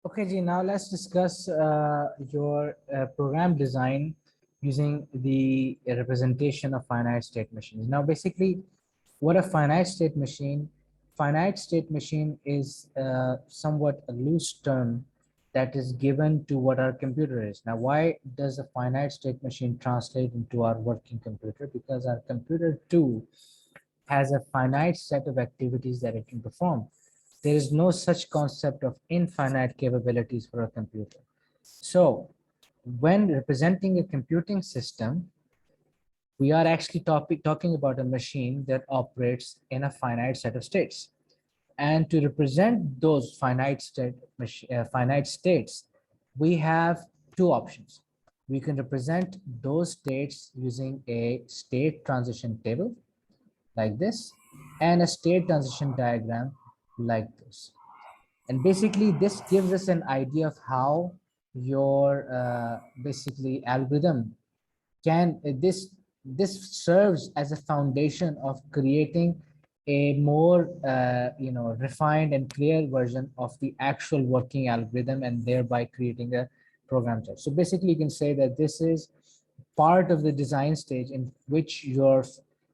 Okay, Ji, now let's discuss your program design using the representation of finite state machines. Now, basically, what a finite state machine is somewhat a loose term that is given to what our computer is. Now, why does a finite state machine translate into our working computer? Because our computer too has a finite set of activities that it can perform. There is no such concept of infinite capabilities for a computer. So when representing a computing system, we are actually talking about a machine that operates in a finite set of states. And to represent those finite states, we have two options. We can represent those states using a state transition table like this, and a state transition diagram like this. And basically, this gives us an idea of how your basically algorithm can this serves as a foundation of creating a more refined and clear version of the actual working algorithm, and thereby creating a program chart. So basically, you can say that this is part of the design stage in which you're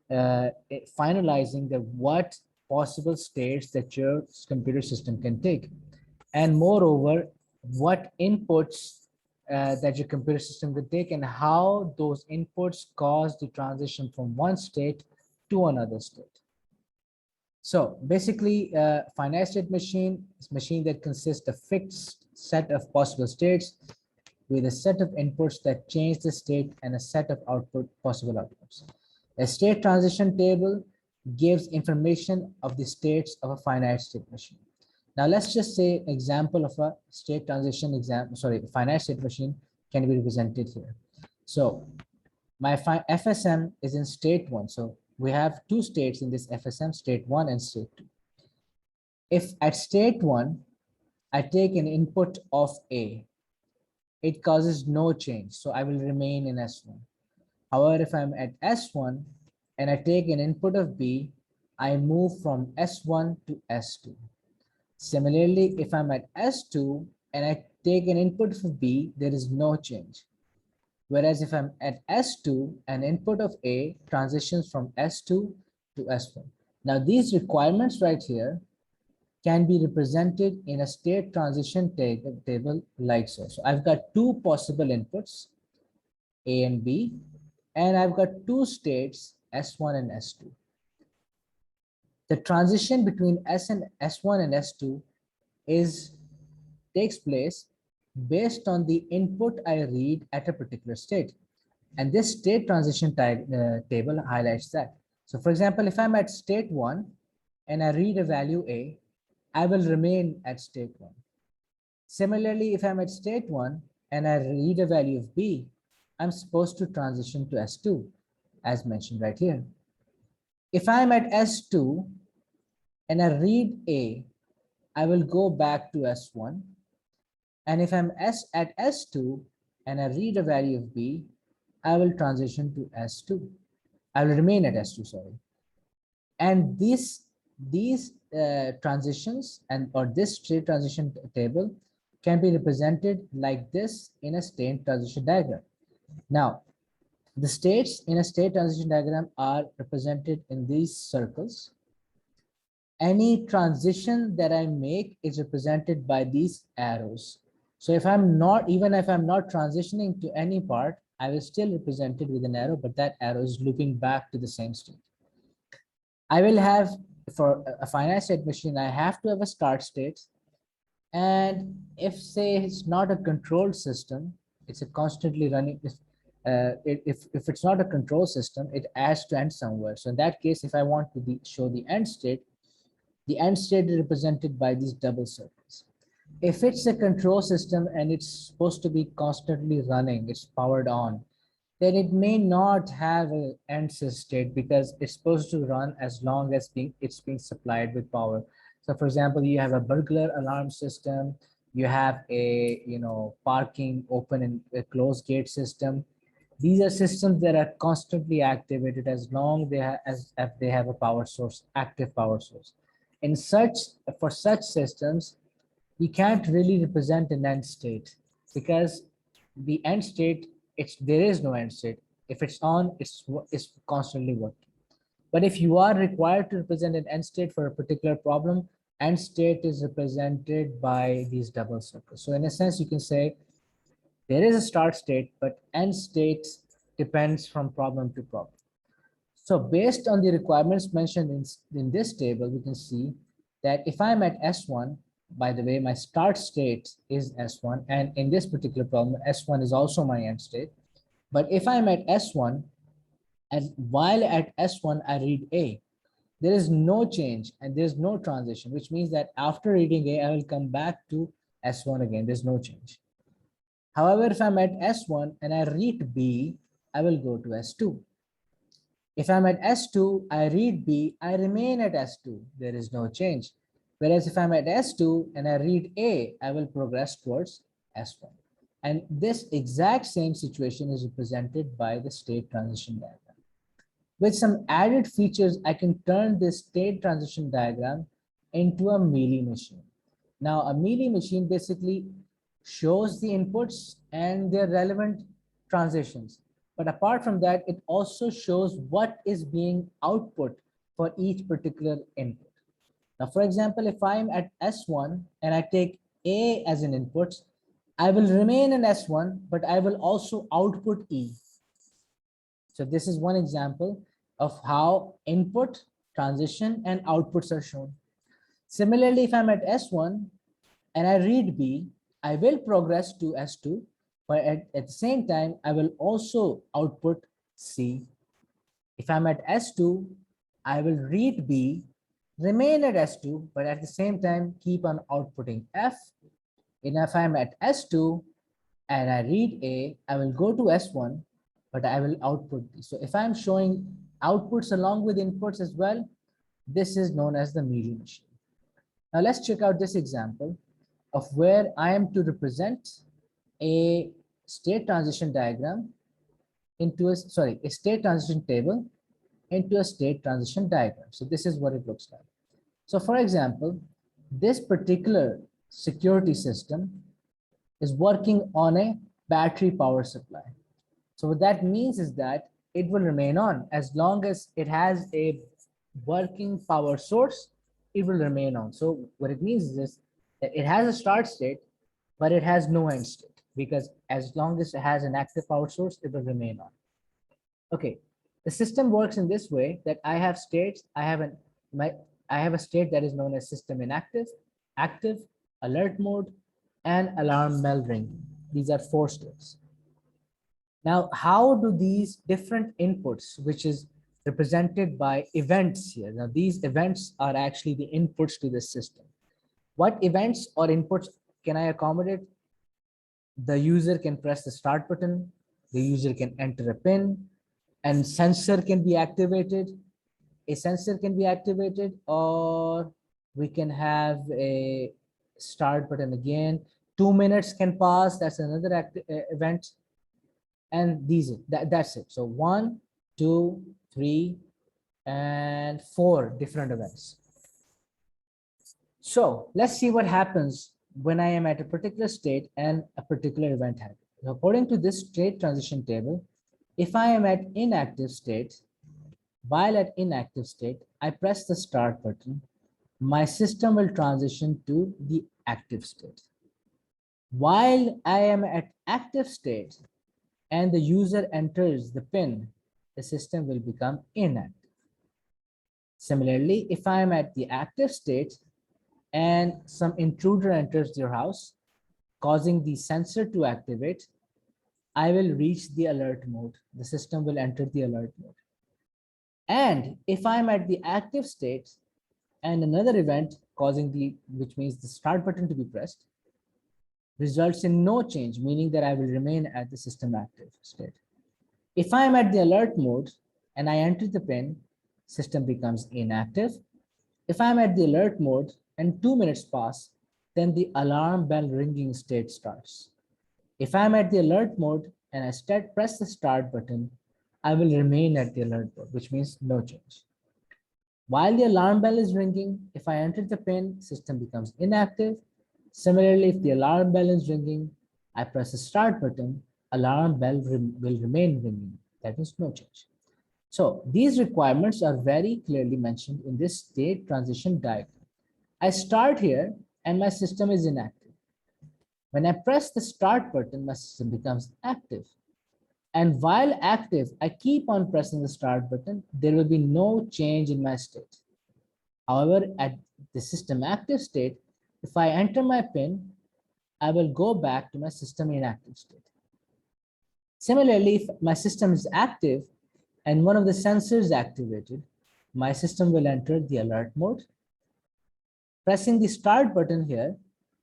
finalizing the what possible states that your computer system can take, and moreover what inputs that your computer system could take, and how those inputs cause the transition from one state to another state. So basically, finite state machine is a machine that consists of fixed set of possible states with a set of inputs that change the state and a set of possible outputs. A state transition table gives information of the states of a finite state machine. Now let's just say example of a state transition finite state machine can be represented here. So my FSM is in state 1. So we have two states in this FSM, state 1 and state 2. If at state 1, I take an input of A, it causes no change. So I will remain in S1. However, if I'm at S1 and I take an input of B, I move from S1 to S2. Similarly, if I'm at S2 and I take an input of B, there is no change. Whereas if I'm at S2, an input of A transitions from S2 to S1. Now these requirements right here can be represented in a state transition table like so. So I've got two possible inputs, A and B, and I've got two states, S1 and S2. The transition between S1 and S2 takes place based on the input I read at a particular state. And this state transition table highlights that. So for example, if I'm at state 1 and I read a value A, I will remain at state 1. Similarly, if I'm at state 1 and I read a value of B, I'm supposed to transition to S2, as mentioned right here. If I'm at S2 and I read A, I will go back to S1. And if I'm at S2 and I read a value of B, I will transition to S2. I will remain at S2, sorry. And these transitions or this state transition table can be represented like this in a state transition diagram. Now, the states in a state transition diagram are represented in these circles. Any transition that I make is represented by these arrows. So if I'm not transitioning to any part, I will still represent it with an arrow, but that arrow is looping back to the same state. I will have, for a finite state machine, I have to have a start state. And if say it's not a controlled system, it's a constantly running, if it's not a control system, it has to end somewhere. So in that case, if I want to show the end state is represented by these double circles. If it's a control system and it's supposed to be constantly running, it's powered on, then it may not have an end state because it's supposed to run as long as it's being supplied with power. So for example, you have a burglar alarm system, you have a parking open and closed gate system. These are systems that are constantly activated as long as they have a power source, active power source. For such systems, we can't really represent an end state because the end state, there is no end state. If it's on, it's constantly working. But if you are required to represent an end state for a particular problem, end state is represented by these double circles. So in a sense, you can say there is a start state, but end state depends from problem to problem. So based on the requirements mentioned in this table, we can see that if I'm at S1, by the way, my start state is S1, and in this particular problem, S1 is also my end state. But if I'm at S1, and while at S1, I read A, there is no change and there's no transition, which means that after reading A, I will come back to S1 again. There's no change. However, if I'm at S1 and I read B, I will go to S2. If I'm at S2, I read B, I remain at S2. There is no change. Whereas if I'm at S2 and I read A, I will progress towards S1. And this exact same situation is represented by the state transition diagram. With some added features, I can turn this state transition diagram into a Mealy machine. Now, a Mealy machine basically shows the inputs and their relevant transitions. But apart from that, it also shows what is being output for each particular input. Now, for example, if I'm at S1 and I take A as an input, I will remain in S1, but I will also output E. So this is one example of how input, transition, and outputs are shown. Similarly, if I'm at S1 and I read B, I will progress to S2, but at the same time, I will also output C. If I'm at S2, I will read B, remain at S2, but at the same time, keep on outputting F. And if I'm at S2 and I read A, I will go to S1, but I will output B. So if I'm showing outputs along with inputs as well, this is known as the Mealy machine. Now let's check out this example of where I am to represent a state transition diagram into a state transition table into a state transition diagram. So this is what it looks like. So for example, this particular security system is working on a battery power supply. So what that means is that it will remain on as long as it has a working power source, it will remain on. So what it means is this, that it has a start state, but it has no end state, because as long as it has an active power source, it will remain on. Okay, the system works in this way that I have states. I have a state that is known as system inactive, active, alert mode, and alarm bell ringing. These are 4 states. Now, how do these different inputs, which is represented by events here? Now, these events are actually the inputs to this system. What events or inputs can I accommodate? The user can press the start button, the user can enter a PIN, and sensor can be activated. A sensor can be activated, or we can have a start button again. 2 minutes can pass, that's another event. And that's it. So 1, 2, 3, and 4 different events. So let's see what happens when I am at a particular state and a particular event happens. According to this state transition table, if I am at inactive state, while at inactive state, I press the start button, my system will transition to the active state. While I am at active state and the user enters the PIN, the system will become inactive. Similarly, if I am at the active state and some intruder enters your house, causing the sensor to activate, I will reach the alert mode. The system will enter the alert mode. And if I'm at the active state and another event causing which means the start button to be pressed, results in no change, meaning that I will remain at the system active state. If I'm at the alert mode and I enter the PIN, system becomes inactive. If I'm at the alert mode and 2 minutes pass, then the alarm bell ringing state starts. If I'm at the alert mode and I press the start button, I will remain at the alert mode, which means no change. While the alarm bell is ringing, if I enter the PIN, system becomes inactive. Similarly, if the alarm bell is ringing, I press the start button, alarm bell will remain ringing. That is no change. So these requirements are very clearly mentioned in this state transition diagram. I start here and my system is inactive. When I press the start button, my system becomes active. And while active, I keep on pressing the start button. There will be no change in my state. However, at the system active state, if I enter my PIN, I will go back to my system inactive state. Similarly, if my system is active and one of the sensors is activated, my system will enter the alert mode. Pressing the start button here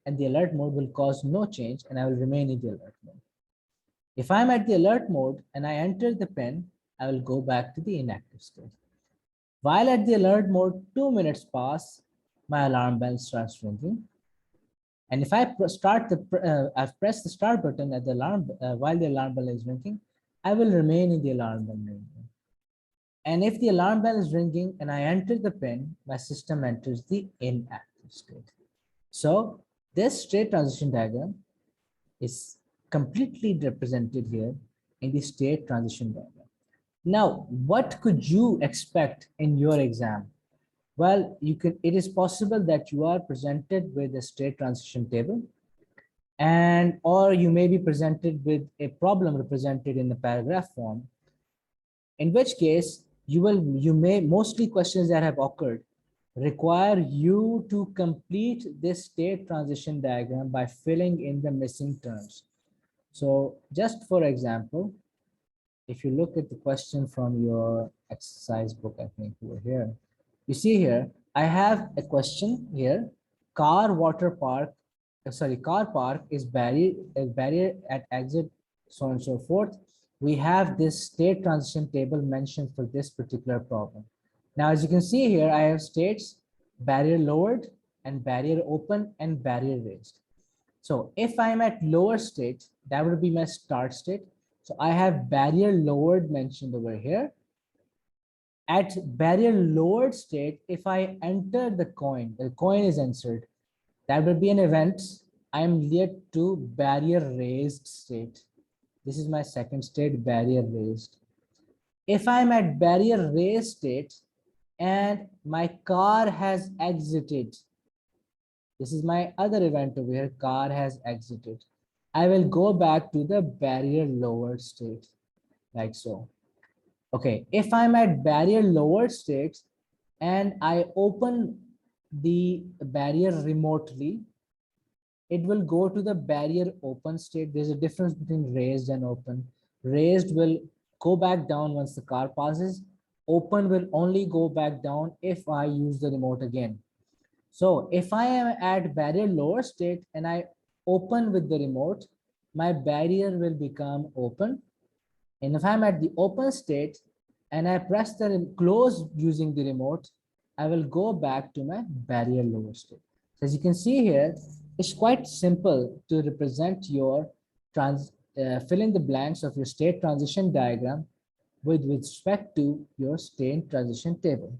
and the alert mode will cause no change and I will remain in the alert mode. If I'm at the alert mode and I enter the PIN, I will go back to the inactive state. While at the alert mode, 2 minutes pass, my alarm bell starts ringing. And if I I've pressed the start button at the alarm while the alarm bell is ringing, I will remain in the alarm bell ringing. And if the alarm bell is ringing and I enter the PIN, my system enters the inactive state. So this state transition diagram is completely represented here in the state transition diagram. Now, what could you expect in your exam? Well, it is possible that you are presented with a state transition table or you may be presented with a problem represented in the paragraph form, in which case mostly questions that have occurred require you to complete this state transition diagram by filling in the missing terms. So just for example, if you look at the question from your exercise book, I think over here, you see here, I have a question here, car park is barrier at exit, so on and so forth. We have this state transition table mentioned for this particular problem. Now, as you can see here, I have states barrier lowered and barrier open and barrier raised. So if I'm at lower state, that would be my start state. So I have barrier lowered mentioned over here. At barrier lowered state, if I enter the coin is entered, that will be an event. I am led to barrier raised state. This is my second state, barrier raised. If I'm at barrier raised state and my car has exited, this is my other event over here, car has exited. I will go back to the barrier lowered state, like so. Okay, if I'm at barrier lowered states and I open the barrier remotely, it will go to the barrier open state. There's a difference between raised and open. Raised will go back down once the car passes. Open will only go back down if I use the remote again. So if I am at barrier lower state and I open with the remote, my barrier will become open. And if I'm at the open state and I press the close using the remote, I will go back to my barrier lower state. So as you can see here, it's quite simple to represent your fill in the blanks of your state transition diagram with respect to your state transition table.